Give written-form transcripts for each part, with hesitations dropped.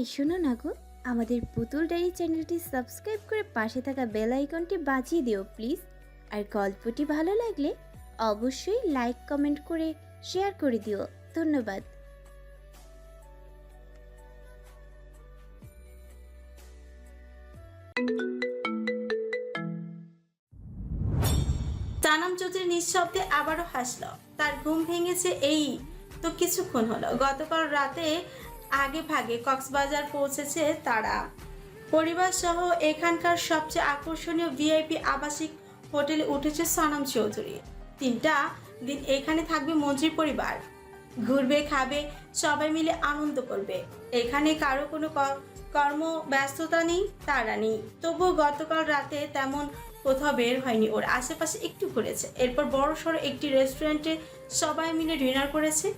এই শোনো না গো, আমাদের পুতুল ডায়েরি চ্যানেলটি সাবস্ক্রাইব করে পাশে থাকা বেল আইকনটি বাজিয়ে দিও প্লিজ। আর গল্পটি ভালো লাগলে অবশ্যই লাইক কমেন্ট করে শেয়ার করে দিও। ধন্যবাদ। তানাম চৌধুরী নিঃশব্দে আবারও হাসল। তার ঘুম ভেঙেছে এই তো কিছুক্ষণ হলো। গতকাল রাতে আগে ভাগে কক্সবাজার পৌঁছেছে তারা। পরিবার সহ এখানকার সবচেয়ে আকর্ষণীয় ভিআইপি আবাসিক হোটেলে উঠেছে সনম চৌধুরী। 3টা দিন এখানে থাকবে মন্ত্রীর পরিবার। ঘুরবে, খাবে, সবাই মিলে আনন্দ করবে। এখানে কারো কোনো কর্ম ব্যস্ততা নেই, তারা নেই। তবুও গতকাল রাতে তেমন কোথাও বের হয়নি। ওর আশেপাশে একটু ঘুরেছে, এরপর বড় সড়ো একটি রেস্টুরেন্টে সবাই মিলে ডিনার করেছে।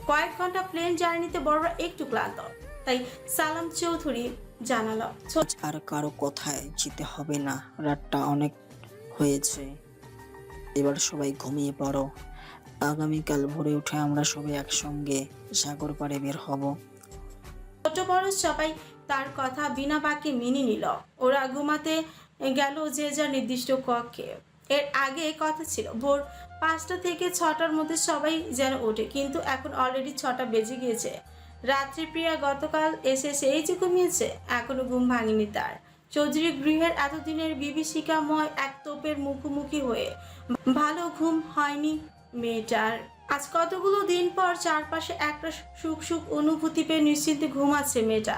কয়েক ঘন্টা প্লেন জার্নিতে বড়রা একটু ক্লান্ত, তাই সালাম চৌধুরী জানালো, আজ আর কারো কথায় যেতে হবে না, রাতটা অনেক হয়েছে, এবার সবাই ঘুমিয়ে পড়ো। আগামীকাল ভোরে উঠে আমরা সবাই একসঙ্গে সাগর পাড়ে বের হব। ছোট বড় সবাই তার কথা বিনা বাক্যে মেনে নিল। ওরা ঘুমাতে গেল যে যার নির্দিষ্ট কক্ষে। এর আগে কথা ছিল ভোর 5টা থেকে 6টার মধ্যে সবাই যেন ওঠে, কিন্তু এখন অলরেডি 6টা বেজে গিয়েছে। রাত্রিপ্রিয়া গতকাল এসে সেই যে ঘুমিয়েছে, এখনো ঘুম ভাঙেনি তার। চৌধুরী গৃহের এতদিনের বিভীষিকাময় এক তোপের মুখোমুখি হয়ে ভালো ঘুম হয়নি মেয়েটার। আজ কতগুলো দিন পর চারপাশে একটা সুখ সুখ অনুভূতি পেয়ে নিশ্চিন্তে ঘুমাচ্ছে মেয়েটা।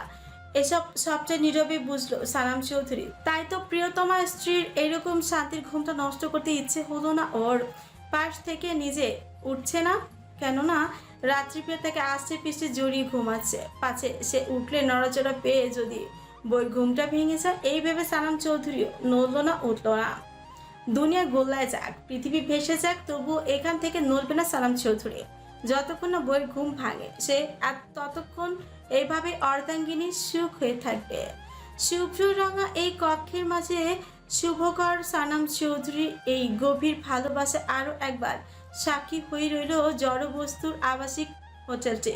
এসব সবচেয়ে নীরবে বুঝলো সালাম চৌধুরী। তাই তো প্রিয়তমা স্ত্রীর এরকম শান্তির ঘুমটা নষ্ট করতে ইচ্ছে হলো না ওর। পাশ থেকে নিজে উঠছে না, কেননা রাত্রিপ্রিয়া তাকে আস্তে পিষ্টে জড়িয়ে ঘুমাচ্ছে। পাছে সে উঠলে নড়াচড়া পেয়ে যদি বই ঘুমটা ভেঙে যায়, এই ভেবে সালাম চৌধুরীও নড়লো না, উঠলো না। দুনিয়া গোল্লায় যাক, পৃথিবী ভেসে যাক, তবুও এখান থেকে নড়বে না সালাম চৌধুরী। যতক্ষণ না বইয়ের ঘুম ভাঙে সে ততক্ষণ এইভাবে অর্ধাঙ্গিনী সুখ হয়ে থাকবে। শুভ্র রঙা এই কক্ষের মাঝে শুভকর সালাম চৌধুরী এই গভীর ভালোবাসা আরো একবার সাক্ষী হয়ে রইল জড়বস্তুর আবাসিক হোটেলটি।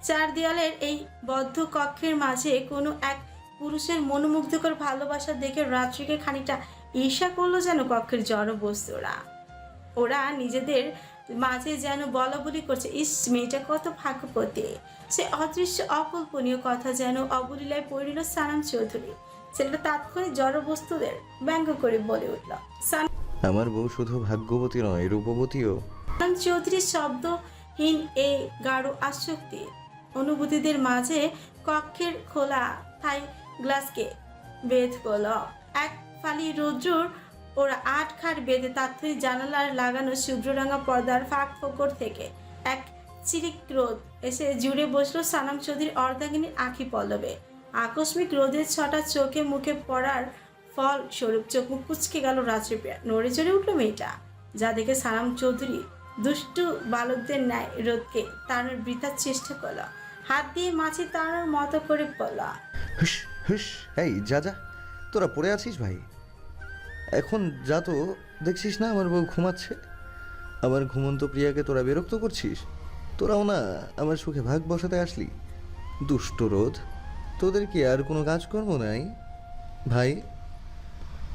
চার দেয়ালের এই বদ্ধ কক্ষের মাঝে কোনো এক পুরুষের মনোমুগ্ধকর ভালোবাসা দেখে রাত্রিকে খানিকটা ঈর্ষা করলো যেন কক্ষের জড়বস্তুরা। ওরা নিজেদের মাঝে যেন বলা বলি করছে, ইস মেয়েটা কত ভাগ্যবতী। সে অদৃশ্য অকল্পনীয় কথা যেন অবলীলায় পড়িল সালাম চৌধুরী। ছেলেটা তাৎক্ষণিক জড়বস্তুদের ব্যঙ্গ করে বলে উঠল, আমার বউ শুধু ভাগ্যবতী নয়, রূপবতীও। সালাম চৌধুরীর শব্দহীন এই গাঢ় আসক্তি অনুভূতিদের মাঝে কক্ষের খোলা থাই গ্লাসকে বেদ করল। এক ফালি রৌদ্রর ওরা 8 খাট বেঁধে তাৎক্ষণিক জানালার লাগানো শুভ্ররাঙা পর্দার ফাঁক ফোকর থেকে এক চিরিক রোদ এসে জুড়ে বসলো সালাম চৌধুরীর অর্ধাঙ্গিনীর আঁখি পল্লবে। আকস্মিক রোদের ছটা চোখে মুখে পড়ার ফল স্বরূপ চোখ মুখ কুচকে গেল রাত্রিপ্রিয়া। নড়ে চড়ে উঠলো মেয়েটা, যা দেখে সালাম চৌধুরী দুষ্টু বালকদের ন্যায় রোদকে তাড়ানোর বৃথার চেষ্টা করলো। হাত দিয়ে মাছি তাড়ানোর মতো করে বলল, হুস হুস, এই যা যা, তোরা পড়ে আছিস ভাই, এখন যা তো। দেখছিস না আমার বউ ঘুমাচ্ছে, আমার ঘুমন্ত প্রিয়াকে তোরা বিরক্ত করছিস। তোরাও না আমার সুখে ভাগ বসাতে আসলি। দুষ্ট রোদ, তোদের কি আর কোনো কাজকর্ম নাই ভাই?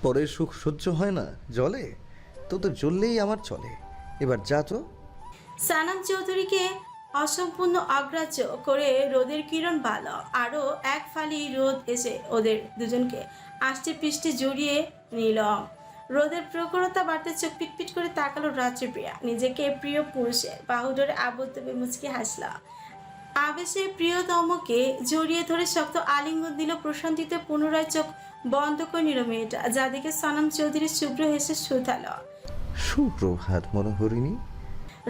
পরের সুখ সহ্য হয় না জলে, তোদের জ্বললেই আমার চলে। এবার যা তো। সালাম চৌধুরীকে অসম্পূর্ণ অগ্রাহ্য করে রোদের কিরণ বাল আরো এক ফালি রোদ এসে ওদের দুজনকে আষ্টে পৃষ্ঠে জড়িয়ে নিল। রোদের প্রখরতা বাড়তে চোখ পিটপিট করে তাকালো রাত্রিপ্রিয়া। নিজেকে প্রিয় পুরুষের বাহুডোরে আবদ্ধ মুচকি হাসলা। আবেশে প্রিয়তমকে জড়িয়ে ধরে শক্ত আলিঙ্গন দিল। প্রশান্তিতে পুনরায় চোখ বন্ধ করে নিল মেয়েটা, যা দেখে সালাম চৌধুরী শুভ্র হেসে শুধালো, সুপ্রভাত মনোহরিণী।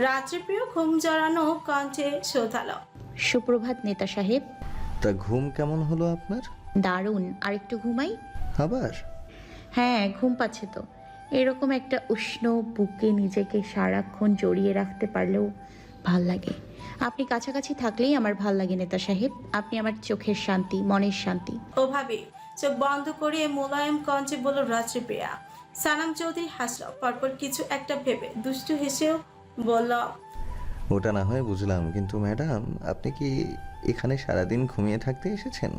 রাত্রিপ্রিয় ঘুম জড়ানো কণ্ঠে শোধালো, সুপ্রভাত নেতা সাহেব। তা ঘুম কেমন হলো আপনার? দারুণ, আর একটু ঘুমাই। আবার? হ্যাঁ, ঘুম পাচ্ছে তো। এরকম একটা উষ্ণ বুকে নিজেকে সারাক্ষণ জড়িয়ে রাখতে পারলেও ভাল লাগে। আপনি কাছাকাছি থাকলেই আমার ভাল লাগে নেতা সাহেব। আপনি আমার চোখের শান্তি, মনের শান্তি। ওভাবে চোখ বন্ধ করে মোলায়েম কণ্ঠে বলল রাত্রিপ্রিয়া। সালাম চৌধুরী হাসল, পরপর কিছু একটা ভেবে দুষ্টু হেসেও বলল, ওটা না হয় বুঝলাম, কিন্তু ম্যাডাম আপনি কি এখানে সারাদিন ঘুমিয়ে থাকতে এসেছেন?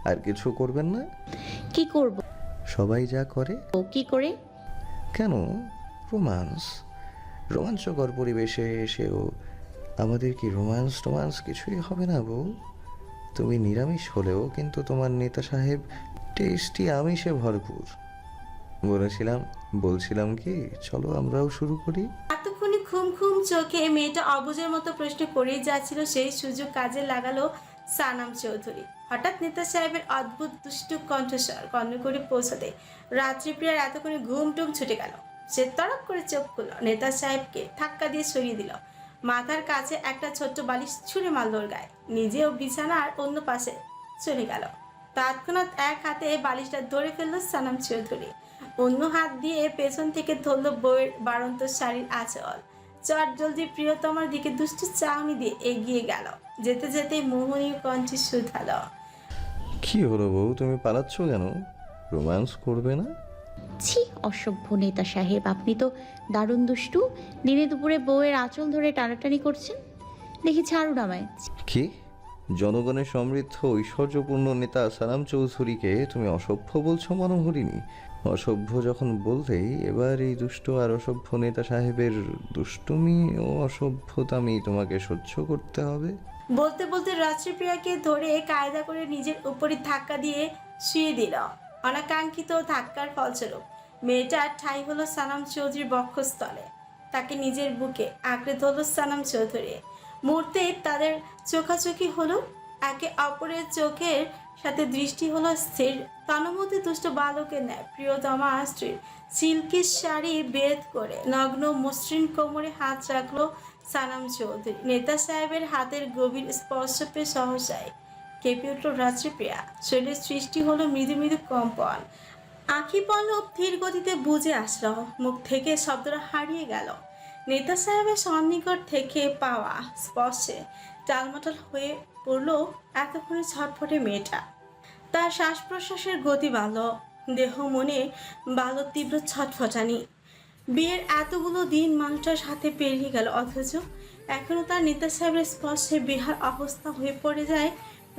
আর কিছু করবেন না? কি করব? সবাই যা করে। কি করে? কেন? রোমান্স, রোমাঞ্চকর পরিবেশে এসেও আমাদের কি রোমান্স কিছুই হবে না বউ? তুমি নিরামিষ হলেও কিন্তু তোমার নেতা সাহেব টেস্টি আমিষে ভরপুর। বলছিলাম কি, চলো আমরাও শুরু করি। এতক্ষণে ঘুম ঘুম চোখে মেয়েটা অবুঝের মতো প্রশ্ন করেই যাচ্ছিল, সেই সুযোগ কাজে লাগালো সানাম চৌধুরী। হঠাৎ নেতা সাহেবের অদ্ভুত দুষ্টু কণ্ঠস্বর কর্ণ করে পৌঁছাতে রাত্রিপ্রিয়ার এতক্ষণে ঘুম টুম ছুটে গেল। সে তড়ক করে চোখ খুলল, নেতা সাহেবকে ধাক্কা দিয়ে সরিয়ে দিল। মাথার কাছে একটা ছোট্ট বালিশ ছুঁড়ে মারল ওর গায়ে। নিজেও বিছানার অন্য পাশে চলে গেল। তৎক্ষণাৎ এক হাতে বালিশটা ধরে ফেলল সানাম চৌধুরী, অন্য হাত দিয়ে পেছন থেকে ধরল বউয়ের বাড়ন্ত শাড়ির আঁচল। চট জলদি প্রিয়তমার দিকে দুষ্টু চাউনি দিয়ে এগিয়ে গেল। যেতে যেতে মোহনীয় কণ্ঠে শুধালো, কি হলো বউ, তুমি পালাচ্ছ কেন? রোম্যান্স করবে না? ছি, অসভ্য নেতা সাহেব, আপনি তো দারুণ দুষ্টু। দিনে দুপুরে বউয়ের আঁচল ধরে টানাটানি করছেন। দেখি ছাড়ুন আমায়। কি? জনগণের সমৃদ্ধ ঐশ্বর্যপূর্ণ নেতা সানাম চৌধুরীকে তুমি অসভ্য বলছো মনোহরিণী? অসভ্য যখন বলতেই এবার এই দুষ্ট আর অসভ্য নেতা সাহেবের দুষ্টুমি ও অসভ্যতামি তোমাকে সহ্য করতে হবে। বলতে বলতে রাত্রিপ্রিয়াকে ধরে কায়দা করে নিজের উপরে ধাক্কা দিয়ে শুয়ে দিল। অনাকাঙ্ক্ষিত ধাক্কার ফলস্বরূপ মেয়েটার ঠাঁই হলো সানাম চৌধুরীর বক্ষস্থলে। তাকে নিজের বুকে আঁকড়ে ধরল সানাম চৌধুরী। মুহূর্তে তাদের চোখাচোখি হলো, একে অপরের চোখের সাথে দৃষ্টি হলো স্থির। তন্মধ্যে দুষ্ট বালকের ন্যায় প্রিয়তমা স্ত্রীর সিল্কের শাড়ি বেদ করে নগ্ন মসৃণ কোমরে হাত রাখলো সানাম চৌধুরী। নেতা সাহেবের হাতের গভীর স্পর্শ পেয়ে সহসায় কেঁপে উঠল রাত্রিপ্রিয়া। শরীরের সৃষ্টি হলো মৃদু মৃদু কম্পন। আঁখি পল্লব ধীর গতিতে বুঝে আসলো, মুখ থেকে শব্দটা হারিয়ে গেল। নেতা সাহেবের সন্নিকট থেকে পাওয়া স্পর্শে টালমাটাল হয়ে পড়ল এতক্ষণে ছটফটে মেয়েটা। তার শ্বাস প্রশ্বাসের গতি বাড়ল, দেহ মনে বাড়ল তীব্র ছটফটানি। বিয়ের এতগুলো দিন মানুষটার সাথে পেরিয়ে গেল, অথচ এখনো তার নেতা সাহেবের স্পর্শে বেহাল অবস্থা হয়ে পড়ে যায়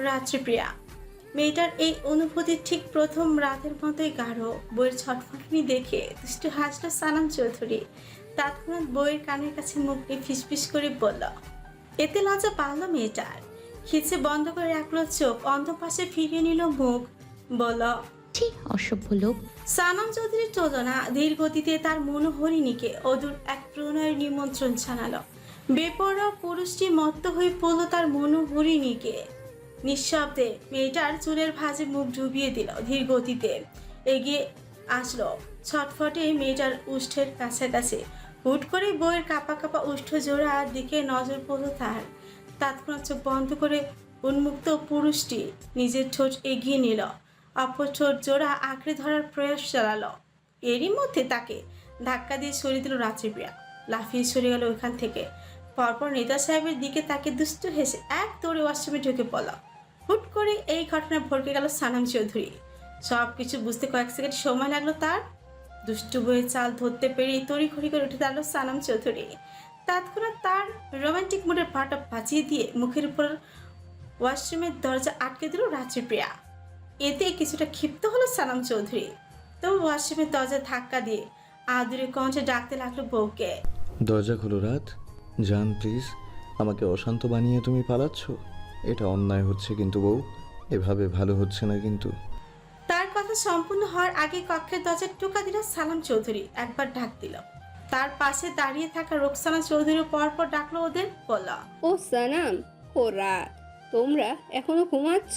রাত্রিপ্রিয়া। মেয়েটার এই অনুভূতি ঠিক প্রথম রাতের মতোই গাঢ়। বইয়ের ছটফটানি দেখে দুষ্টু হাসল সানাম চৌধুরী। তৎক্ষণাৎ বইয়ের কানের কাছে মুখ নিয়ে ফিসফিস করে বলল, এতে লজ্জা পারল মেয়েটার। খিচে বন্ধ করে রাখলো চোখ, অন্ধ পাশে ফিরিয়ে নিল মুখ, বলল, ছি, অসভ্য লোক। সানাম চৌধুরীর চোদনা ধীর গতিতে তার মনোহরিণীকে অদূর এক প্রণয়ের নিমন্ত্রণ জানালো। বেপরোয়া পুরুষটি মত্ত হয়ে পড়ল তার মনোহরিণীকে। নিঃশব্দে মেয়েটার চুলের ভাঁজে মুখ ডুবিয়ে দিল, ধীর গতিতে এগিয়ে আসলো ছটফটে মেয়েটার উষ্ঠের কাছাকাছি। হুট করে বইয়ের কাপা কাপা উষ্ঠ জোড়ার দিকে নজর পড়ল তার। তৎক্ষণাৎ চোখ বন্ধ করে উন্মুক্ত পুরুষটি নিজের ঠোঁট এগিয়ে নিল, অপর ঠোঁট জোড়া আঁকড়ে ধরার প্রয়াস চালালো। এরই মধ্যে তাকে ধাক্কা দিয়ে সরিয়ে দিল রাত্রিপ্রিয়া। লাফিয়ে সরে গেল ওখান থেকে। পরপর নেতা সাহেবের দিকে তাকে দুষ্ট হেসে এক দৌড়ে ওয়াশরুমে ঢুকে পড়ল। হুট করে এই ঘটনা ভড়কে গেল সানাম চৌধুরী। সব কিছু বুঝতে কয়েক সেকেন্ড সময় লাগলো তার। দুষ্টু বইয়ের চাল ধরতে পেরে তড়িঘড়ি করে উঠে দাঁড়ালো সানাম চৌধুরী। তৎক্ষণাৎ তার রোমান্টিক মুডের পাটা বাঁচিয়ে দিয়ে মুখের উপর ওয়াশরুমের দরজা আটকে দিল রাত্রিপ্রিয়া। এতে কিছুটা ক্ষিপ্ত হলো সানাম চৌধুরী, তবু ওয়াশরুমের দরজা ধাক্কা দিয়ে আদুরে কণ্ঠে ডাকতে লাগলো বউকে, দরজা খোলো রাত, জান প্লিজ, আমাকে অশান্ত বানিয়ে তুমি পালাচ্ছ। এটা অন্যায় হচ্ছে কিন্তু বউ, এভাবে ভালো হচ্ছে না কিন্তু। তার কথা সম্পূর্ণ হওয়ার আগে কক্ষের দরজা টোকা দিল সালাম চৌধুরী। একবার ডাক দিল। তার পাশে দাঁড়িয়ে থাকা রোকসানা চৌধুরী পরপর ডাকলো ওদের, বলল, ও সানাম, ও রাত, তোমরা এখনো ঘুমাচ্ছ?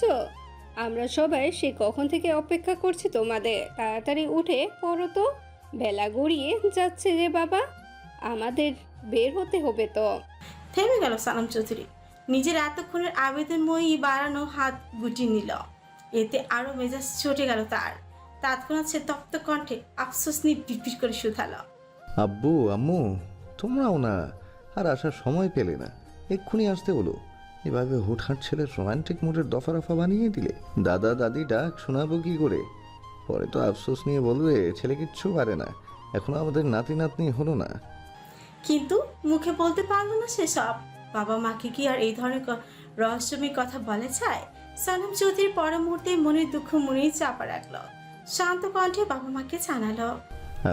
আমরা সবাই সে কখন থেকে অপেক্ষা করছি তোমাদের। তাড়াতাড়ি উঠে পড়ো তো, বেলা গড়িয়ে যাচ্ছে রে বাবা, আমাদের বের হতে হবে তো। থেমে গেল সালাম চৌধুরী। নিজের এতক্ষণের আবেদনময়ী বাড়ানো হাত গুটিয়ে নিল। এতে আরো মেজাজ চটে গেল তার। তৎক্ষণাৎ সে তপ্ত কণ্ঠে আফসোস নিয়ে বিড়বিড় করে শুধালো, আব্বু আম্মু, তোমরাও না আর আসার সময় পেলে না, এক্ষুনি আসতে বলো। এভাবে হুটহাট ছেলের রোমান্টিক মুডের দফা রফা বানিয়ে দিলে। দাদা দাদি ডাক শোনাবো কি করে? পরে তো আফসোস নিয়ে বলবে ছেলে কিচ্ছু পারে না, এখনো আমাদের নাতি নাতনি হলো না। কিন্তু মুখে বলতে পারলো না সেসব। বাবা মাকে কি আর এই ধরনের রহস্যময় কথা বলা চায়? সানাম চৌধুরী পর মুহূর্তে মনের দুঃখ মনেই চাপা রাখলো। শান্ত কণ্ঠে বাবা মাকে জানালো,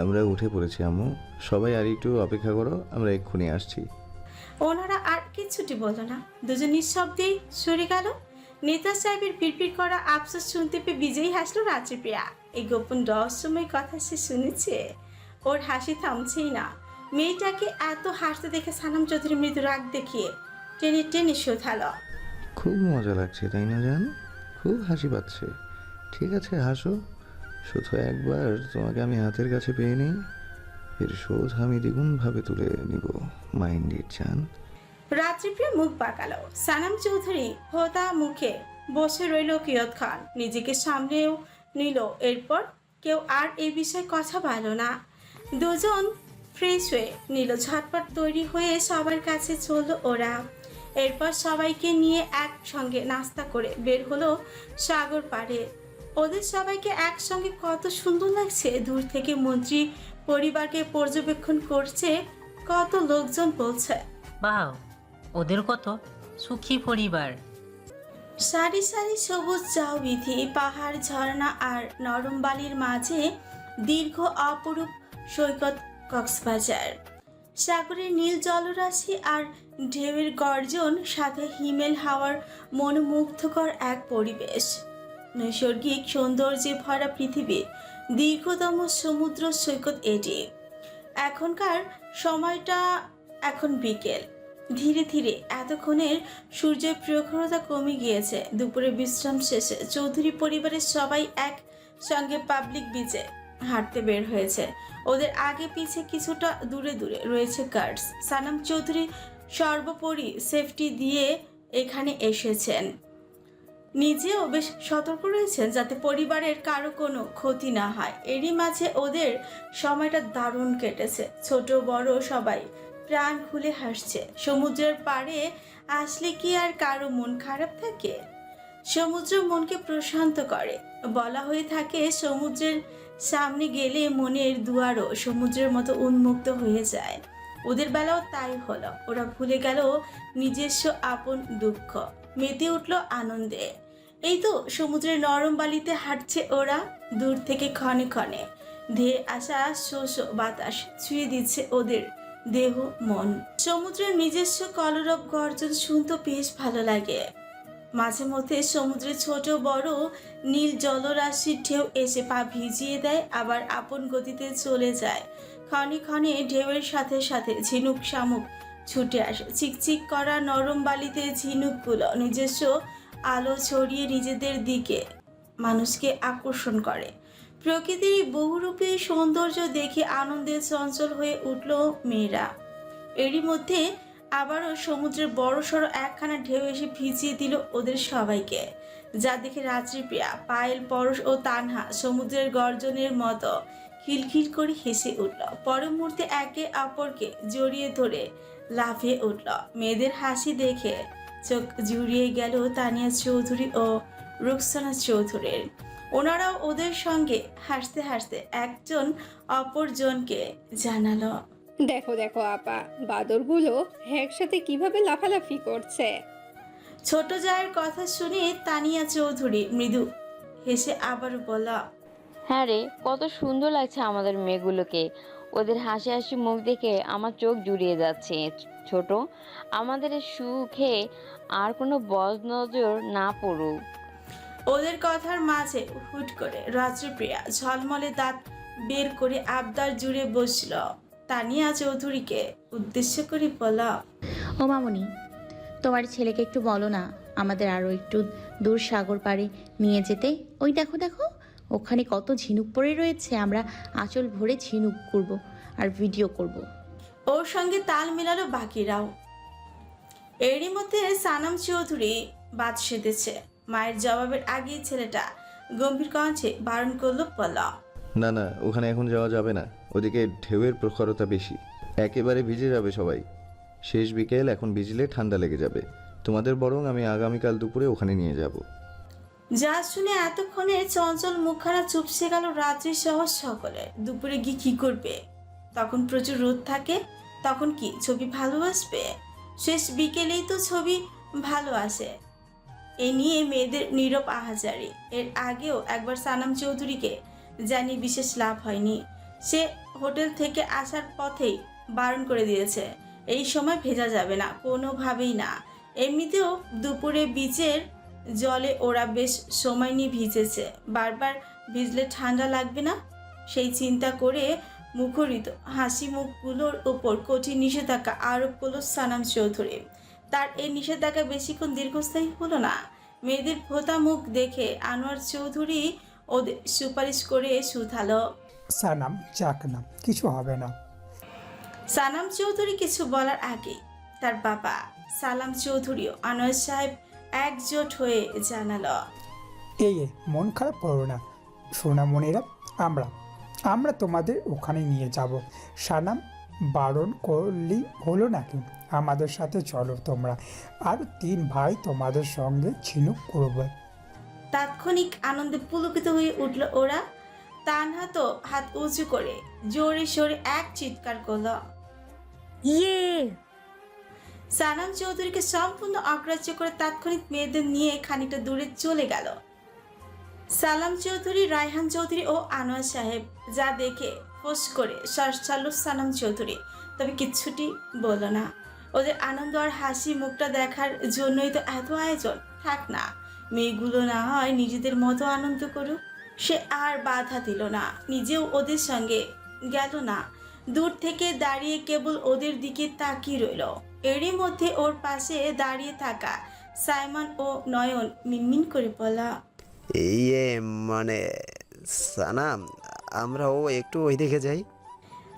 আমরা উঠে পড়েছি আম্মু, সবাই আর একটু অপেক্ষা করো, আমরা এক্ষুনি আসছি। ওনারা আর কিচ্ছুটি বলল না, দুজন নিঃশব্দেই সরে গেল। নেতা সাহেবের পিড়পিড় করা আফসোস শুনতে পেয়ে বিজয়ী হাসলো রাত্রিপ্রিয়া। এই গোপন রহস্যময় কথা সে শুনেছে, ওর হাসি থামছেই না। মেয়েটাকে এত হাসতে দেখে সানাম চৌধুরী মৃদু রাগ দেখিয়ে টেনে টেনে শোধালো, খুব মজা লাগছে তাই না জান? খুব হাসি পাচ্ছে। ঠিক আছে হাসো, শুধু একবার তোমাকে আমি হাতের কাছে পেয়ে নিই, এর শোধ আমি দ্বিগুণভাবে তুলে নিব। মাইন্ড ইট জান। রাত্রিপ্রিয়া মুখ বাঁকালো। সানাম চৌধুরী হোতা মুখে বসে রইল কিয়ৎক্ষণ, নিজেকে সামলেও নিল। এরপর কেউ আর এই বিষয়ে কথা বলল না। দুজন ফ্রেশ হয়ে নিল, ঝটপট তৈরি হয়ে সবার কাছে চলল ওরা। এরপর সবাইকে নিয়ে একসঙ্গে নাস্তা করে বের হলো সাগর পাড়ে। ওদের সবাইকে একসঙ্গে কত সুন্দর লাগছে। দূর থেকে মন্ত্রী পরিবারকে পর্যবেক্ষণ করছে কত লোকজন বলছে, বাহ, ওদের কত সুখী পরিবার। সারি সারি সবুজ চাউবিথি, পাহাড়, ঝর্ণা আর নরম বালির মাঝে দীর্ঘ অপরূপ সৈকত কক্সবাজার। সাগরের নীল জলরাশি আর ঢেউয়ের গর্জন, সাথে হিমেল হাওয়ার মনোমুগ্ধকর এক পরিবেশ। নৈসর্গিক সৌন্দর্যে ভরা পৃথিবীর দীর্ঘতম সমুদ্র সৈকত এটি। এখনকার সময়টা এখন বিকেল। ধীরে ধীরে এতক্ষণের সূর্যের প্রখরতা কমে গিয়েছে। দুপুরে বিশ্রাম শেষে চৌধুরী পরিবারের সবাই এক সঙ্গে পাবলিক বিচে হাঁটতে বের হয়েছে। ওদের আগে পিছে কিছুটা দূরে দূরে রয়েছে গার্ডস। সানাম চৌধুরী সর্বোপরি সেফটি দিয়ে এখানে এসেছেন, নিজেও বেশ সতর্ক রয়েছেন যাতে পরিবারের কারো কোনো ক্ষতি না হয়। এরই মাঝে ওদের সময়টা দারুণ কেটেছে। ছোট বড় সবাই প্রাণ খুলে হাসছে। সমুদ্রের পাড়ে আসলে কি আর কারো মন খারাপ থাকে? সমুদ্র মনকে প্রশান্ত করে। বলা হয়ে থাকে সমুদ্রের সামনে গেলে মনের দুয়ারও সমুদ্রের মতো উন্মুক্ত হয়ে যায়। ওদের বেলাও তাই হলো। ওরা ভুলে গেল নিজস্ব আপন দুঃখ, মেতে উঠল আনন্দে। এই তো সমুদ্রের নরম বালিতে হাঁটছে ওরা। দূর থেকে ক্ষণে ক্ষণে ধেয়ে আসা শোষ বাতাস ছুঁয়ে দিচ্ছে ওদের দেহ মন। সমুদ্রের নিজস্ব কলরব গর্জন শুনতে বেশ ভালো লাগে। মাঝে মধ্যে সমুদ্রের ছোট বড় নীল জলরাশির ঢেউ এসে পা ভিজিয়ে দেয়, আবার আপন গতিতে চলে যায়। ক্ষণে ক্ষণে ঢেউয়ের সাথে সাথে ঝিনুক শামুক ছুটে আসে। চিকচিক করা নরম বালিতে ঝিনুকগুলো নিজস্ব আলো ছড়িয়ে নিজেদের দিকে মানুষকে আকর্ষণ করে। প্রকৃতির বহুরূপী সৌন্দর্য দেখে আনন্দে চঞ্চল হয়ে উঠল মেয়েরা। এরই মধ্যে আবারও সমুদ্রের বড়সড় একখানা ঢেউ এসে ভিজিয়ে দিল ওদের সবাইকে, যা দেখে রাত্রিপ্রিয়া, পায়েল, পরশ ও তানহা সমুদ্রের গর্জনের মতো খিলখিল করে হেসে উঠল। পর মুহূর্তে একে অপরকে জড়িয়ে ধরে লাফিয়ে উঠল। মেয়েদের হাসি দেখে চোখ জুড়িয়ে গেল তানিয়া চৌধুরী ও রুকসানা চৌধুরীর। ওনারাও ওদের সঙ্গে হাসতে হাসতে একজন অপরজনকে জানালো, দেখো দেখো আপা, বাদরগুলো একসাথে কিভাবে লাফালাফি করছে। ছোট জায়ের কথা শুনে তানিয়া চৌধুরী মৃদু হেসে আবার বলল, হ্যাঁ রে, কত সুন্দর লাগছে আমাদের মেয়েগুলোকে। ওদের হাসি হাসি মুখ দেখে আমার চোখ জুড়িয়ে যাচ্ছে। ছোট, আমাদের এই সুখে আর কোনো বদনজর না পড়ুক। ওদের কথার মাঝে হুট করে রাত্রিপ্রিয়া ঝলমলে দাঁত বের করে আবদার জুড়ে বসল। তানিয়া চৌধুরীকে উদ্দেশ্য করে বলা, ও মামুনি, তোমার ছেলেকে একটু বলো না আমাদের আরও একটু দূর সাগর পাড়ে নিয়ে যেতে। ওই দেখো দেখো, ওখানে কত ঝিনুক পড়ে রয়েছে। আমরা আঁচল ভরে ঝিনুক করব আর ভিডিও করব। ওর সঙ্গে তাল মেলালো বাকিরাও। এরই মধ্যে সানাম চৌধুরী বাদ সেধেছে। মায়ের জবাবের আগেই ছেলেটা গম্ভীর কণ্ঠে বারণ করলো, বলা, না না, ওখানে এখন যাওয়া যাবে না, ওদিকে ঢেউয়ের প্রখরতা বেশি, একেবারে ভিজে যাবে সবাই। শেষ বিকেল, এখন ভিজলে ঠান্ডা লেগে যাবে। তোমাদের বরং আমি আগামীকাল দুপুরে ওখানে নিয়ে যাব। যা শুনে এতক্ষণে চঞ্চল মুখখানা চুপসে গেল রাত্রি সহ সকলে। দুপুরে গিয়ে কি করবে? তখন প্রচুর রোদ থাকে, তখন কি ছবি ভালোবাসবে? শেষ বিকেলেই তো ছবি ভালো আসে। এ নিয়ে মেয়েদের নীরব আহাজারি। এর আগেও একবার সানাম চৌধুরীকে জানি বিশেষ লাভ হয়নি। সে হোটেল থেকে আসার পথেই বারণ করে দিয়েছে, এই সময় ভেজা যাবে না, কোনোভাবেই না। এমনিতেও দুপুরে বিচের জলে ওরা বেশ সময় নিয়ে ভিজেছে, বারবার ভিজলে ঠান্ডা লাগবে না, সেই চিন্তা করে মুখরিত হাসি মুখগুলোর উপর কঠিন নিষেধাজ্ঞা আরোপ করল সানাম চৌধুরী। তার এই নিষেধাজ্ঞা বেশিক্ষণ দীর্ঘস্থায়ী হলো না। মেয়েদের ভোতা মুখ দেখে আনোয়ার চৌধুরী ওদের সুপারিশ করে শুধালো। সানাম যাক না, কিছু হবে না। সানাম চৌধুরী কিছু বলার আগে তার বাবা সালাম চৌধুরীও আনোয়ার সাহেব একজোট হয়ে জানালো, এই মন খারাপ করো না সোনামণিরা, আমরা তোমাদের ওখানে নিয়ে যাব। সানাম বারণ করলি হলো নাকি? আমাদের সাথে চলো তোমরা, আর 3 ভাই তোমাদের সঙ্গে ঝিনুক করবে। তাৎক্ষণিক আনন্দে পুলকিত হয়ে উঠল ওরা। তানহা তো হাত উঁচু করে জোরে সোরে এক চিৎকার করলো। ইয়ে! সানাম চৌধুরীকে সম্পূর্ণ অগ্রাহ্য করে তাৎক্ষণিক মেয়েদের নিয়ে খানিকটা দূরে চলে গেল। সালাম চৌধুরী, রায়হান চৌধুরী ও আনোয়ার সাহেব যা দেখে ফোঁস করে শ্বাস ছাড়ল সানাম চৌধুরী, তবে কিচ্ছুটি বলল না। ওদের আনন্দ আর হাসি মুখটা দেখার জন্যই তো এত আয়োজন। থাক না, মেয়েগুলো না হয় নিজেদের মতো আনন্দ করুক। সে আর বাধা দিল না, নিজেও ওদের সঙ্গে গেল না। দূর থেকে দাঁড়িয়ে কেবল ওদের দিকে তাকিয়ে রইল। এরই মধ্যে ওর পাশে দাঁড়িয়ে থাকা সাইমন ও নয়ন মিনমিন করে বলা, ইয়ে মানে সানাম, আমরাও একটু ওই দিকে যাই।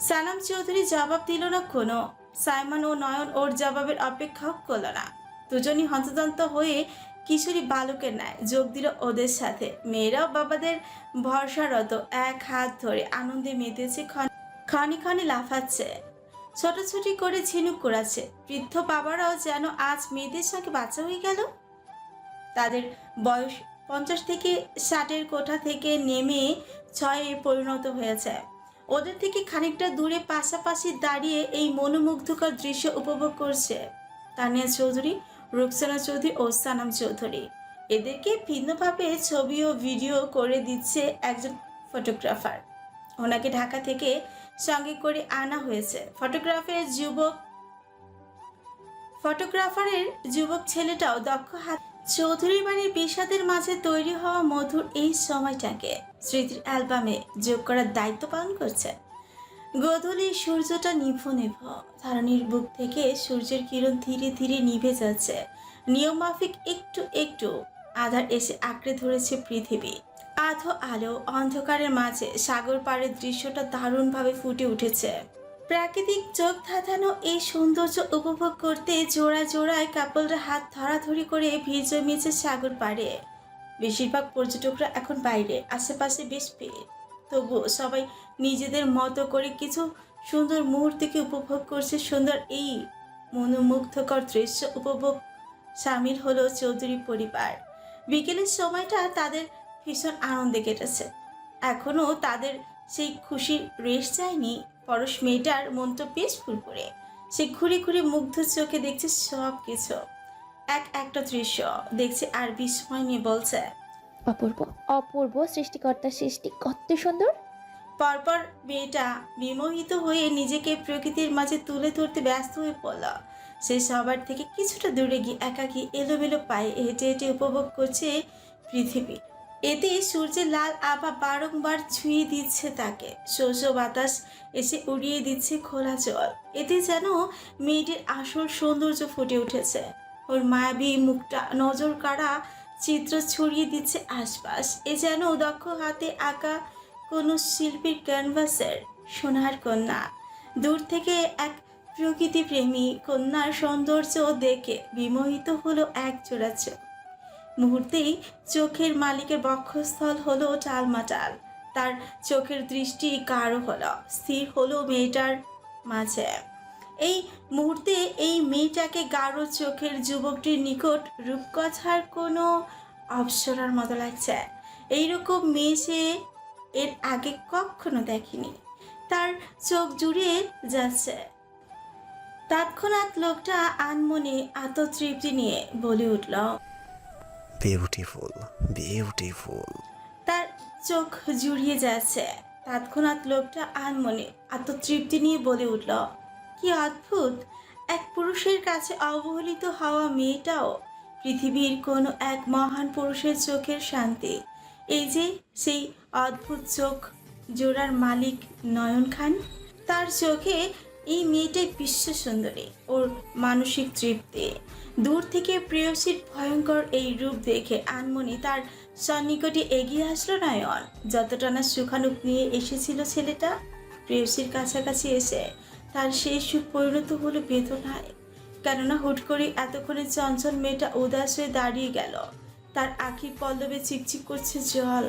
সানাম চৌধুরী জবাব দিল না কোনো। সাইমন ও নয়ন ওর জবাবের অপেক্ষাও করল না। দুজনই হন্তদন্ত হয়ে কিশোরী বালকের ন্যায় যোগ দিল ওদের সাথে। মেয়েরাও বাবাদের ভরসারত এক হাত ধরে আনন্দে মেতেছে, ক্ষণে ক্ষণে লাফাচ্ছে, ছোটাছুটি করে ঝিনুক কুড়াচ্ছে। বৃদ্ধ বাবারাও যেন আজ মেয়েদের সঙ্গে বাচ্চা হয়ে গেল। তাদের বয়স 50 থেকে 60-এর কোঠা থেকে নেমে 6-এ পরিণত হয়েছে। ওদের থেকে খানিকটা দূরে পাশাপাশি দাঁড়িয়ে এই মনোমুগ্ধকর দৃশ্য উপভোগ করছে তানিয়া চৌধুরী, রুকসানা চৌধুরী ও সানাম চৌধুরী। এদেরকে ভিন্নভাবে ছবি ও ভিডিও করে দিচ্ছে একজন ফটোগ্রাফার। ওনাকে ঢাকা থেকে সঙ্গে করে আনা হয়েছে। ফটোগ্রাফারের যুবক ছেলেটাও দক্ষ হাত। চৌধুরী বাড়ির বিষাদের মাঝে তৈরি হওয়া মধুর এই সময়টাকে স্মৃতির অ্যালবামে যোগ করার দায়িত্ব পালন করছে। গোধূলি সূর্যটা নিভু নিভু, ধরণীর বুক থেকে সূর্যের কিরণ ধীরে ধীরে নিভে যাচ্ছে। নিয়মমাফিক একটু একটু আধার এসে আঁকড়ে ধরেছে পৃথিবী। আধো আলো অন্ধকারের মাঝে সাগর পাড়ের দৃশ্যটা দারুণভাবে ফুটে উঠেছে। প্রাকৃতিক চোখ ধাঁধানো এই সৌন্দর্য উপভোগ করতে জোড়ায় জোড়ায় কাপলরা হাত ধরাধরি করে ভিড় জমিয়েছে সাগর পাড়ে। বেশিরভাগ পর্যটকরা এখন বাইরে, আশেপাশে বেশ ভিড়। তবুও সবাই নিজেদের মতো করে কিছু সুন্দর মুহূর্তকে উপভোগ করছে। সুন্দর এই মনোমুগ্ধকর দৃশ্য উপভোগ সামিল হলো চৌধুরী পরিবার। বিকেলের সময়টা তাদের ভীষণ আনন্দে কেটেছে। এখনও তাদের সেই খুশির রেশ যায়নি। পরশ মেয়েটার মনটা বেশ ফুরফুরে। সে ঘুরে ঘুরে মুগ্ধ চোখে দেখছে সব কিছু, একটা দৃশ্য দেখছে আর বিস্ময় নিয়ে বলছে, অপূর্ব অপূর্ব, সৃষ্টিকর্তার সৃষ্টি কত সুন্দর। পরপর মেয়েটা বিমোহিত হয়ে নিজেকে প্রকৃতির মাঝে তুলে ধরতে ব্যস্ত হয়ে পড়ল। সে সবার থেকে কিছুটা দূরে গিয়ে একাকী এলোমেলো পায়ে হেঁটে হেঁটে উপভোগ করছে পৃথিবী। এতে সূর্যের লাল আভা বারংবার ছুঁয়ে দিচ্ছে তাকে। শোষ বাতাস এসে উড়িয়ে দিচ্ছে খোলা জল। এতে যেন মেয়েটির আসল সৌন্দর্য ফুটে উঠেছে। ওর মায়াবী মুখটা নজর কাড়া চিত্র ছড়িয়ে দিচ্ছে আশপাশ। এ যেন দক্ষ হাতে আঁকা কোনো শিল্পীর ক্যানভাসের সোনার কন্যা। দূর থেকে এক প্রকৃতিপ্রেমী কন্যার সৌন্দর্য দেখে বিমোহিত হলো এক জোড়া চোখ। মুহূর্তেই চোখের মালিকের বক্ষস্থল হলো টালমাটাল। তার চোখের দৃষ্টি গাঢ় হলো, স্থির হলো মেয়েটার মাঝে। এই মুহূর্তে এই মেয়েটাকে গাঢ় চোখের যুবকটির নিকট রূপকথার কোনো অপ্সরার মতো লাগছে। এইরকম মেয়ে সে এর আগে কখনো দেখেনি। তার চোখ জুড়িয়ে যাচ্ছে তৎক্ষণাৎ লোকটা আনমনে আত্মতৃপ্তি নিয়ে বলে উঠল। Beautiful, beautiful. তার চোখ জুড়িয়ে যাচ্ছে। তৎক্ষণাৎ লোকটা আনমনে আত্মতৃপ্তি নিয়ে বলে উঠল, কি অদ্ভুত! এক পুরুষের কাছে অবহেলিত হওয়া মেয়েটাও পৃথিবীর কোনো এক মহান পুরুষের চোখের শান্তি। এই যে সেই অদ্ভুত চোখ জোড়ার মালিক নয়ন খান, তার চোখে এই মেয়েটাই বিশ্ব সুন্দরী, ওর মানসিক তৃপ্তি। দূর থেকে প্রেয়সীর ভয়ঙ্কর এই রূপ দেখে আনমনি তার সন্নিকটে এগিয়ে আসলো নয়ন। যতটা না সুখানুক নিয়ে এসেছিল ছেলেটা, প্রেয়সীর কাছাকাছি এসে তার সেই সুখ পরিণত হলো বেদনায়। কেননা হুট করে এতক্ষণে চঞ্চল মেয়েটা উদাস হয়ে দাঁড়িয়ে গেল। তার আঁখি পল্লবে চিকচিক করছে জল।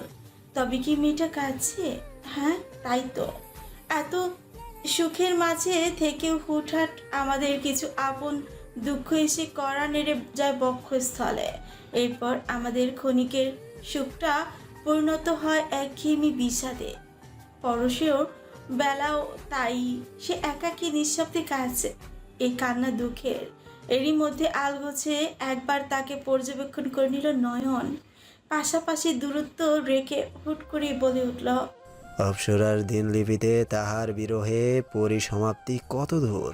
তবে কি মেয়েটা কাঁদছে? হ্যাঁ, তাই তো। এত সুখের মাঝে থেকেও হুটহাট আমাদের কিছু আপন দুঃখ এসে কড়া নেড়ে যায় বক্ষস্থলে। এরপর আমাদের ক্ষণিকের সুখটা পরিণত হয় একঘেয়েমি বিষাদে। পরশেও বেলাও তাই, সে একাকী নিঃশব্দে কাঁদছে। এই কান্না দুঃখের। এরই মধ্যে আলগোছে একবার তাকে পর্যবেক্ষণ করে নিল নয়ন। পাশাপাশি দূরত্ব রেখে হুট করে বলে উঠল, অপ্সরার দিনলিপিতে তাহার বিরহে পরিসমাপ্তি কত দূর?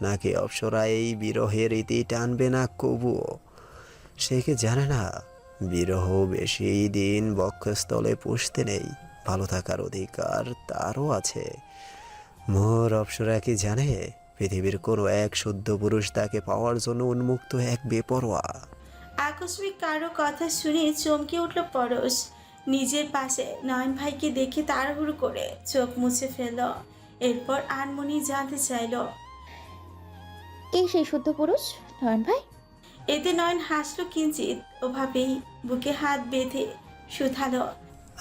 নাকি অপ্সরা এই বিরহের ইতি টানবে না কবুও? সে কি জানে না বিরহ বেশি দিন বক্ষস্থলে পুষতে নেই, ভালো থাকার অধিকার তারও আছে। মোর অপ্সরা কি জানে পৃথিবীর কোনো এক শুদ্ধ পুরুষ তাকে পাওয়ার জন্য উন্মুক্ত এক বেপরোয়া? আকস্মিক কারো কথা শুনে চমকে উঠল পরশ। নিজের পাশে নয়ন ভাইকে দেখে তাড়াহুড়ো করে চোখ মুছে ফেলল। এরপর আনমনি জানতে চাইল, কে সেই শুদ্ধ পুরুষ নয়ন ভাই? এতে নয়ন হাসলো কিঞ্চিত, ওভাবেই বুকে হাত বেঁধে শুধালো,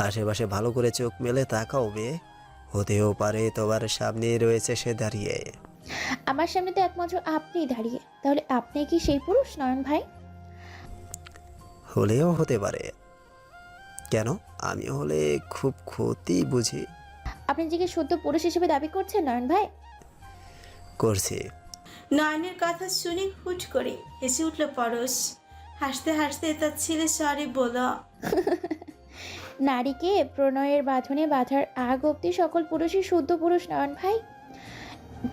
আশেপাশে ভালো করে চোখ মেলে তাকাও বে, হতেও পারে তোমার সামনে রয়েছে সে দাঁড়িয়ে। আমার সামনে তো একমাত্র আপনিই দাঁড়িয়ে, তাহলে আপনি কি সেই পুরুষ নয়ন ভাই? হলেও হতে পারে, কেন? আমি হলে খুব ক্ষতি বুঝি? আপনি নিজেকে শুদ্ধ পুরুষ হিসেবে দাবি করছেন নয়ন ভাই? করছি। নয়নের কথা শুনে হুট করে হেসে উঠল পরশ। হাসতে হাসতে তার ছেলে স্বরে বলল, নারীকে প্রণয়ের বাঁধনে বাঁধার আগ অব্দি সকল পুরুষই শুদ্ধ পুরুষ নয়ন ভাই।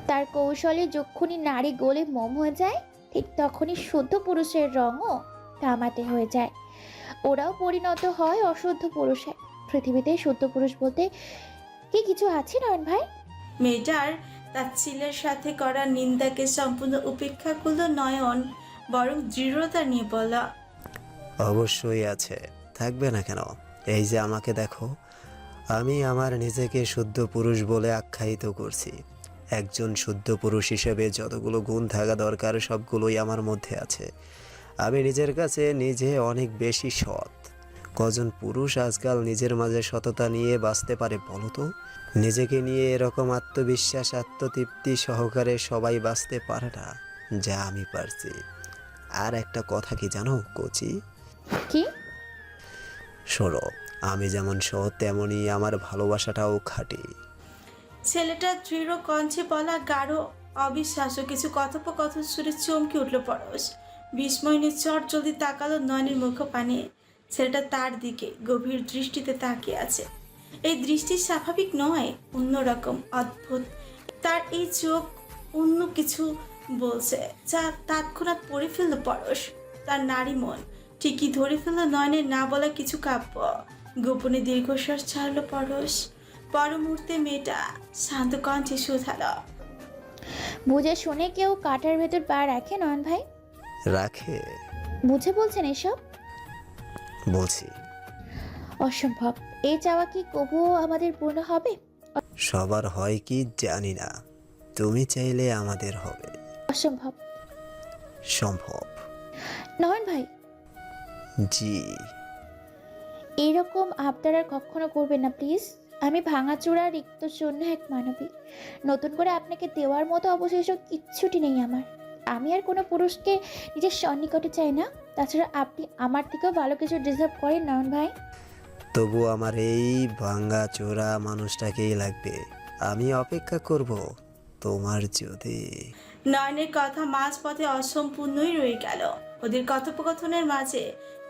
তার কৌশলে যখনই নারী গোলে মোম হয়ে যায়, ঠিক তখনই শুদ্ধ পুরুষের রঙও তামাটে হয়ে যায়। ওরাও পরিণত হয় অশুদ্ধ পুরুষে। পৃথিবীতে শুদ্ধ পুরুষ বলতে কি কিছু আছে নয়ন ভাই? মেয়েটার তার ছেলের সাথে করা নিন্দাকে সম্পূর্ণ উপেক্ষা করল নয়ন, বরং দৃঢ়তা নিয়ে বলল, অবশ্যই আছে, থাকবে না কেন? এই যে আমাকে দেখো, আমি আমার নিজেকে শুদ্ধ পুরুষ বলে আখ্যায়িত করছি। একজন শুদ্ধ পুরুষ হিসেবে যতগুলো গুণ থাকা দরকার সবগুলোই আমার মধ্যে আছে। আমি নিজের কাছে নিজে অনেক বেশি সৎ। কজন পুরুষ আজকাল নিজের মাঝে সততা নিয়ে বাঁচতে পারে বলো তো? নিজেকে নিয়ে এরকম আত্মবিশ্বাস আত্মতৃপ্তি সহকারে সবাই বাঁচতে পারে না, যা আমি পারছি। আর একটা কথা কি জানো কোচি? কি? শোনো, আমি যেমন সৎ তেমনই আমার ভালোবাসাটাও খাঁটি। ছেলেটা দৃঢ় কণ্ঠে বলা গাঢ় অবিশ্বাস্য কিছু কথোপকথন শুনে চমকে উঠল পরশ। বিস্ময় নিয়ে চট জলদি তাকালো নয়নের মুখপানে। ছেলেটা তার দিকে গভীর দৃষ্টিতে তাকিয়ে আছে। এই দৃষ্টি স্বাভাবিক নয়, অন্যরকম, অদ্ভুত। তার এই চোখ অন্য কিছু বলছে, যা তৎক্ষণাৎ পড়ে ফেলল পরশ। তার নারী মন ঠিকই ধরে ফেলল নয়নের না বলা কিছু কাব্য। গোপনে দীর্ঘশ্বাস ছাড়লো পরশ। পর মুহূর্তে মেয়েটা শান্ত কণ্ঠে শুধালো, বুঝে শুনে কেউ কাটার ভেতর পা রাখে নয়ন ভাই? রাখে? বুঝে বলছেন এসব? বলছি। অসম্ভব। এই চাওয়া কি কবুও আমাদের পূর্ণ হবে? সবার হয় কি জানি না, তুমি চাইলে আমাদের হবে। অসম্ভব। সম্ভব। নয়ন ভাই, জি। এরকম আবদার আর কখনো করবেন না প্লিজ। আমি ভাঙাচোরা রিক্ত শূন্য এক মানবী। নতুন করে আপনাকে দেওয়ার মতো অবশেষ কিচ্ছুটি নেই আমার। আমি আর কোনো পুরুষকে নিজের সন্নিকটে চাই না। তাছাড়া আপনি আমার থেকেও ভালো কিছু ডিজার্ভ করেন নয়ন ভাই। তবু আমার এই ভাঙ্গা চোরা মানুষটাকেই লাগবে। আমি অপেক্ষা করব তোমার যদি। নয়নের কথা মাঝপথে অসম্পূর্ণই রয়ে গেল। ওদের কথোপকথনের মাঝে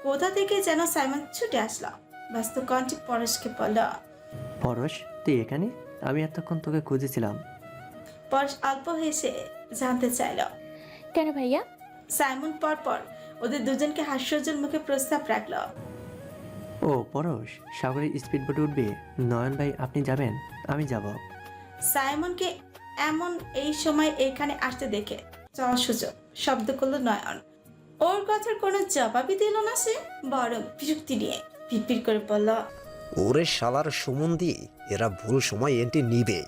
কোথা থেকে যেন সাইমন ছুটে আসলো। ব্যস্ত কণ্ঠে পরশকে বলল। পরশ, তুই এখানে? আমি এতক্ষণ তোকে খুঁজেছিলাম। পরশ অল্প হেসে জানতে চাইল। কেন ভাইয়া? সাইমন পরপর ওদের দুজনকে হাস্যোজ্জ্বল মুখে প্রস্তাব রাখল। ও পরশ, সাগরের স্পিড বোটে উঠবে? নয়ন ভাই আপনি যাবেন? আমি যাব। সাইমনকে এমন এই সময় এখানে আসতে দেখে সুযোগ শব্দ করলো নয়ন। ওর কথার কোনো জবাবই দিল না সে, বরং বিরক্তি নিয়ে পিটপিট করে বলল। ওরে শালার সুমন্দি, এরা ভুল সময় এন্ট্রি নিবেই।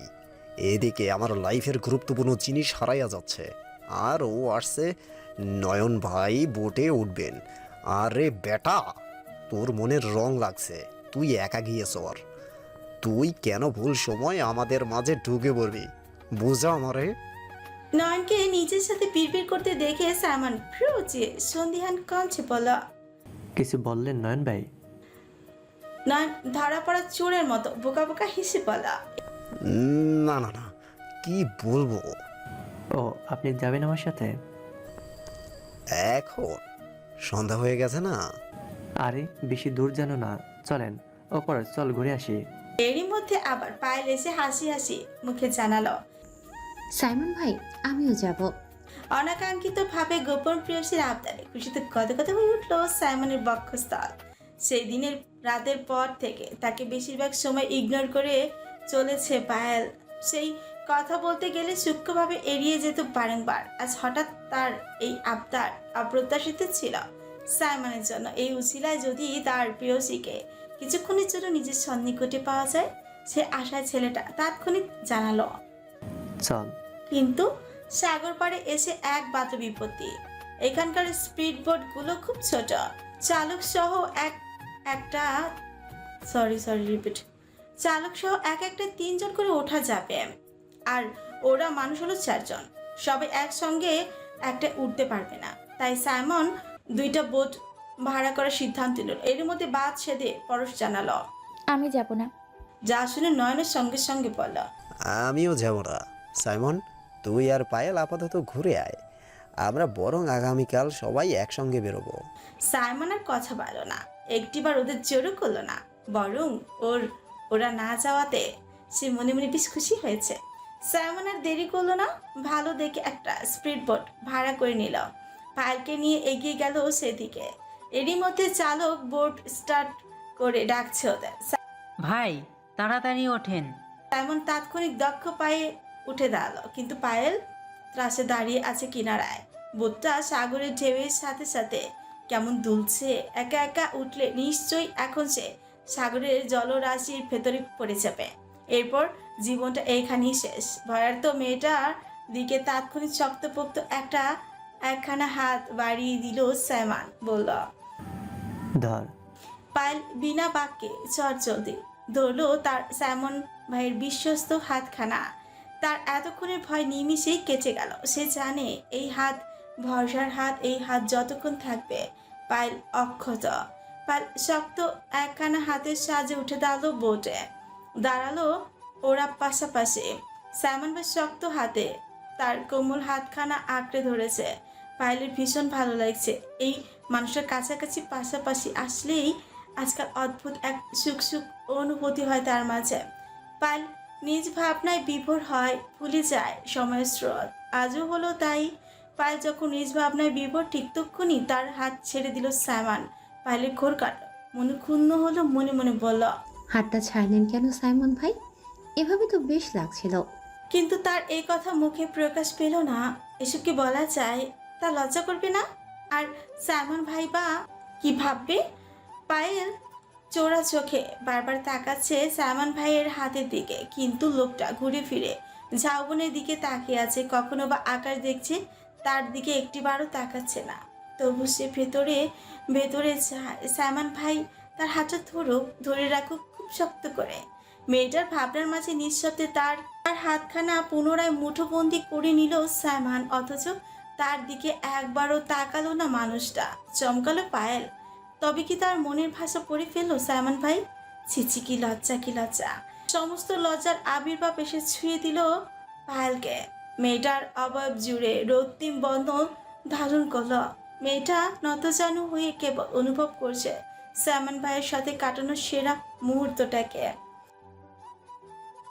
এদিকে আমার লাইফের গুরুত্বপূর্ণ জিনিস হারাইয়া যাচ্ছে, আর ও আসছে নয়ন ভাই বোটে উঠবেন। আরে বেটা, তোর মনের রং লাগছে, তুই একা গিয়ে চর। তুই কেন ভুল সময় আমাদের মাঝে ঢুকে পড়বি, বোঝা আমারে। নয়নকে নিজের সাথে পিড়পিড় করতে দেখে সাইমন ফ্রুচে সন্ধিহান কণ্ঠে বলল। কিছু বললেন নয়ন ভাই? নয়ন ধরা পড়া চোরের মতো বোকা বোকা হেসে বলল। না না না, কি বলবো। ও, আপনি যাবেন আমার সাথে? এখন সন্ধ্যা হয়ে গেছে না। আরে বেশি দূর জানো না, চলেন। ও পরশ, চল ঘুরে আসি। এরই মধ্যে আবার পায়েল এসে হাসি হাসি মুখে জানালো। সাইমন ভাই, আমিও যাব। অনাকাঙ্ক্ষিত ভাবে গোপন প্রেয়সীর আবদারে খুশিতে গদগদ হয়ে উঠল সাইমনের বক্ষস্থল। সেই দিনের রাতের পর থেকে তাকে বেশিরভাগ সময় ইগনোর করে চলেছে পায়েল। সেই কথা বলতে গেলে সূক্ষ্মভাবে এড়িয়ে যেত বারংবার। আজ হঠাৎ তার এই আবদার অপ্রত্যাশিত ছিল সাইমনের জন্য। এই উছিলায় যদি তার প্রেয়সীকে কিছুক্ষণের জন্য নিজের সন্নিকটে পাওয়া যায়, সে আশায় ছেলেটা তাৎক্ষণিক জানালো। চল। কিন্তু সাগর পাড়ে এসে এক বাত বিপত্তি। এখানকার স্পিড বোটগুলো খুব ছোট, চালক সহ এক একটা 3 জন করে ওঠা যাবে, আর ওরা মানুষ হলো 4 জন। সবাই একসঙ্গে একটা উঠতে পারবে না। তাই সাইমন 2টা বোট ভাড়া করার সিদ্ধান্ত নিল। এর মধ্যে বাদ সেদে পরশ জানালো। আমি যাব না। যা শুনে নয়নের সঙ্গে সঙ্গে বলল। আমিও যাব না। সাইমন, তুই আর পায়েল আপাতত ঘুরে আয়, আমরা বরং আগামীকাল সবাই একসঙ্গে বেরোবো। সাইমন আর কথা বলল না, একটিবার ওদের জোরও করলো না, বরং ওরা না যাওয়াতে সে মনে মনে বেশ খুশি হয়েছে। সাইমন আর দেরি করলো না, ভালো দেখে একটা স্পিড বোট ভাড়া করে নিল। পায়েলকে নিয়ে এগিয়ে গেল সেদিকে। এরই মধ্যে চালক বোট স্টার্ট করে ডাকছে ওদের। ভাই তাড়াতাড়ি ওঠেন। সাইমন তাৎক্ষণিক দক্ষ পায়ে উঠে দাঁড়ালো, কিন্তু পায়েল ত্রাসে দাঁড়িয়ে আছে কিনারায়। বোটটা সাগরের ঢেউয়ের সাথে সাথে কেমন দুলছে। একা একা উঠলে নিশ্চয়ই এখন সে সাগরের জলরাশির ভেতরে পড়ে যাবে। এরপর জীবনটা এইখানেই শেষ। ভয়ার্ত মেয়েটার দিকে তাৎক্ষণিক শক্তপোক্ত একখানা হাত বাড়িয়ে দিল সাইমন, বলল। ধর। পায়েল বিনা বাক্যে চটজলদি ধরলো তার সাইমন ভাইয়ের বিশ্বস্ত হাতখানা। তার এতক্ষণের ভয় নিমিষেই কেটে গেল। সে জানে এই হাত ভরসার হাত, এই হাত যতক্ষণ থাকবে পায়েল অক্ষত। পায়েল শক্ত একখানা হাতের সাহায্যে উঠে দাঁড়ালো ওরা পাশাপাশি। সাইমন ভাই শক্ত হাতে তার কোমল হাতখানা আঁকড়ে ধরেছে। পায়েলের ভীষণ ভালো লাগছে। এই মানুষের কাছাকাছি পাশাপাশি আসলেই আজকাল অদ্ভুত এক সুখ অনুভূতি হয় তার মাঝে। পায়েল নিজ ভাবনায় বিভোর হয়, ভুলে যায় সময়ের স্রোত। আজও হলো তাই। পায়েল যখন নিজ ভাবনায় বিভোর, ঠিক তক্ষুনি তার হাত ছেড়ে দিল সাইমন। পায়েলের ঘোর কাটল, মনে ক্ষুণ্ণ হলো, মনে মনে বলল। হাতটা ছাড়লেন কেন সাইমন ভাই? এভাবে তো বেশ লাগছিল। কিন্তু তার এই কথা মুখে প্রকাশ পেল না। এসব কি বলা যায়? তা লজ্জা করবে না? আর সাইমন ভাই বা কি ভাববে? পায়েল চোরা চোখে বারবার তাকাচ্ছে সাইমন ভাইয়ের হাতের দিকে, কিন্তু লোকটা ঘুরে ফিরে ঝাউবনের দিকে তাকিয়ে আছে। কখনো বা আকাশ দেখছে, তার দিকে একটিবারও তাকাচ্ছে না। তবু সে ভেতরে যায় সাইমন ভাই তার হাতটা ধরে রাখুক খুব শক্ত করে। মেয়েটার ভাবনার মাঝে নিঃশব্দে তার হাতখানা পুনরায় মুঠোবন্দি করে নিল সাইমন, অথচ তার দিকে একবারও তাকালো না মানুষটা। চমকালো পায়েল। তবে কি তার মনের ভাষা পড়ে ফেললো সাইমন ভাই? ছিছি, কি লজ্জা, কি লজ্জা! সমস্ত লজ্জার আবির্ভাব এসে ছুঁয়ে দিল পায়েলকে। মেয়েটার অবয়ব জুড়ে রক্তিম বন্ধন ধারণ করল। মেয়েটা নতজানু হয়ে কেবল অনুভব করছে স্যামন ভাইয়ের সাথে কাটানো সেরা মুহূর্তটাকে।